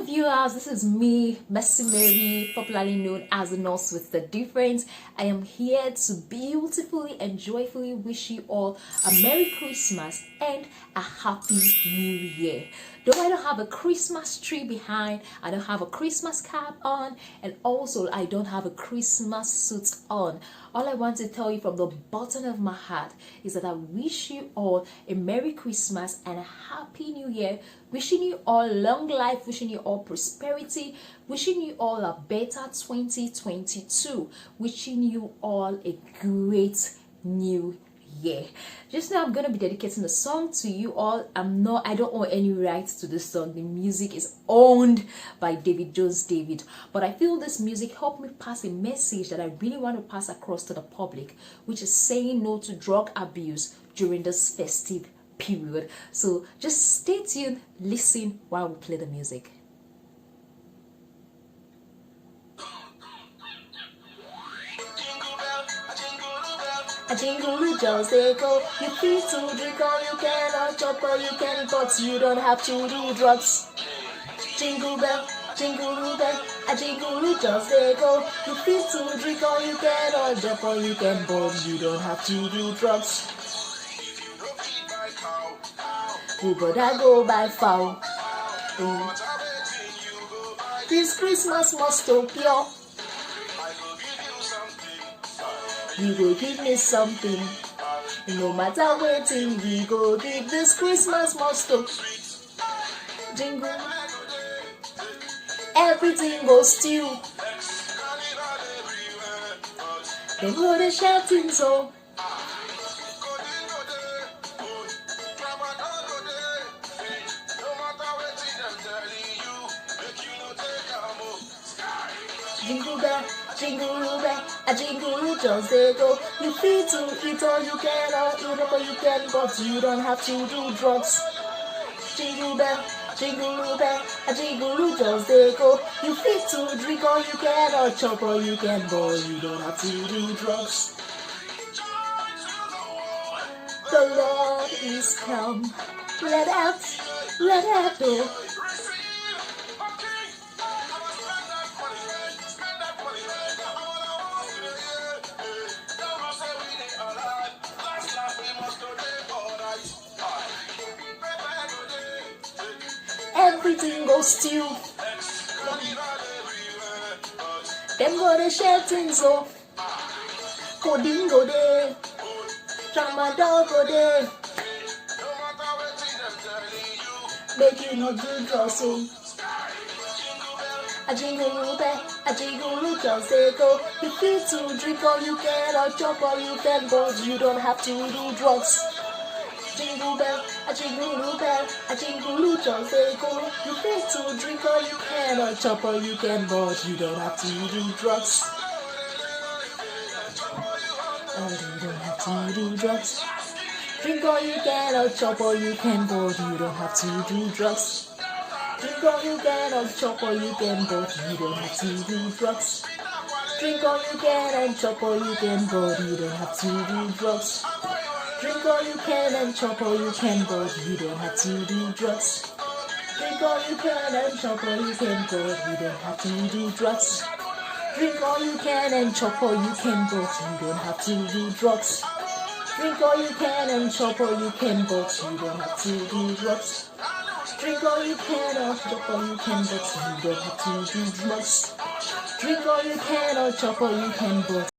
viewers, this is me, Mercy Mary, popularly known as the Nurse with the Difference. I am here to beautifully and joyfully wish you all a Merry Christmas and a Happy New Year. Though I don't have a Christmas tree behind, I don't have a Christmas cap on, and also I don't have a Christmas suit on. All I want to tell you from the bottom of my heart is that I wish you all a Merry Christmas and a Happy New Year. Wishing you all long life, wishing you all prosperity, wishing you all a better 2022, wishing you all a great new year. Just now I'm going to be dedicating the song to you all. I don't own any rights to this song. The music is owned by David Jones David, but I feel this music helped me pass a message that I really want to pass across to the public, which is saying no to drug abuse during this festive period. So just stay tuned, listen while we play the music. A jingle just they go. You free to drink or you can, or chop or you can, but you don't have to do drugs. Jingle bell, a jingle just they go. You free to drink or you can, or chop or you can, but you don't have to do drugs. You gotta go by foul. This Christmas must stop you. You go give me something. No matter what thing we go give, this Christmas must stop. Jingle. Everything goes still. They go the shouting so. Jingle bell, a jingle just they go. You free to eat all you can, or eat up all you can, but you don't have to do drugs. Jingle bell, a jingle just they go. You free to drink all you can, or chop all you can, but you don't have to do drugs. The Lord is come. Let out door. Everything goes still. Them go the sheltings off. Coding go there. Tramadol go there. Make you not do drugs. A jingle just they go. You feel to drink all you can, or chop all you can, but you don't have to do drugs. Jingle bell, a jingle just they go. You feel to drink all you can, or chop all you can, but you don't have to do drugs. Oh, you don't have to do drugs. Drink all you can, or chop all you can, but you don't have to do drugs. Drink all you can, or chop all you can, but you don't have to do drugs. Drink all you can and chop all you can, but you don't have to do drugs. Drink all you can and chop all you can, but you don't have to do drugs. Drink all you can and chop all you can, but you don't have to do drugs. Drink all you can and chop all you can, but you don't have to do drugs. Drink all you can and chop all you can, but you don't have to do drugs. Drink all you can or chop all you can, but you don't have to do drugs. Drink all you can or chop all you can, but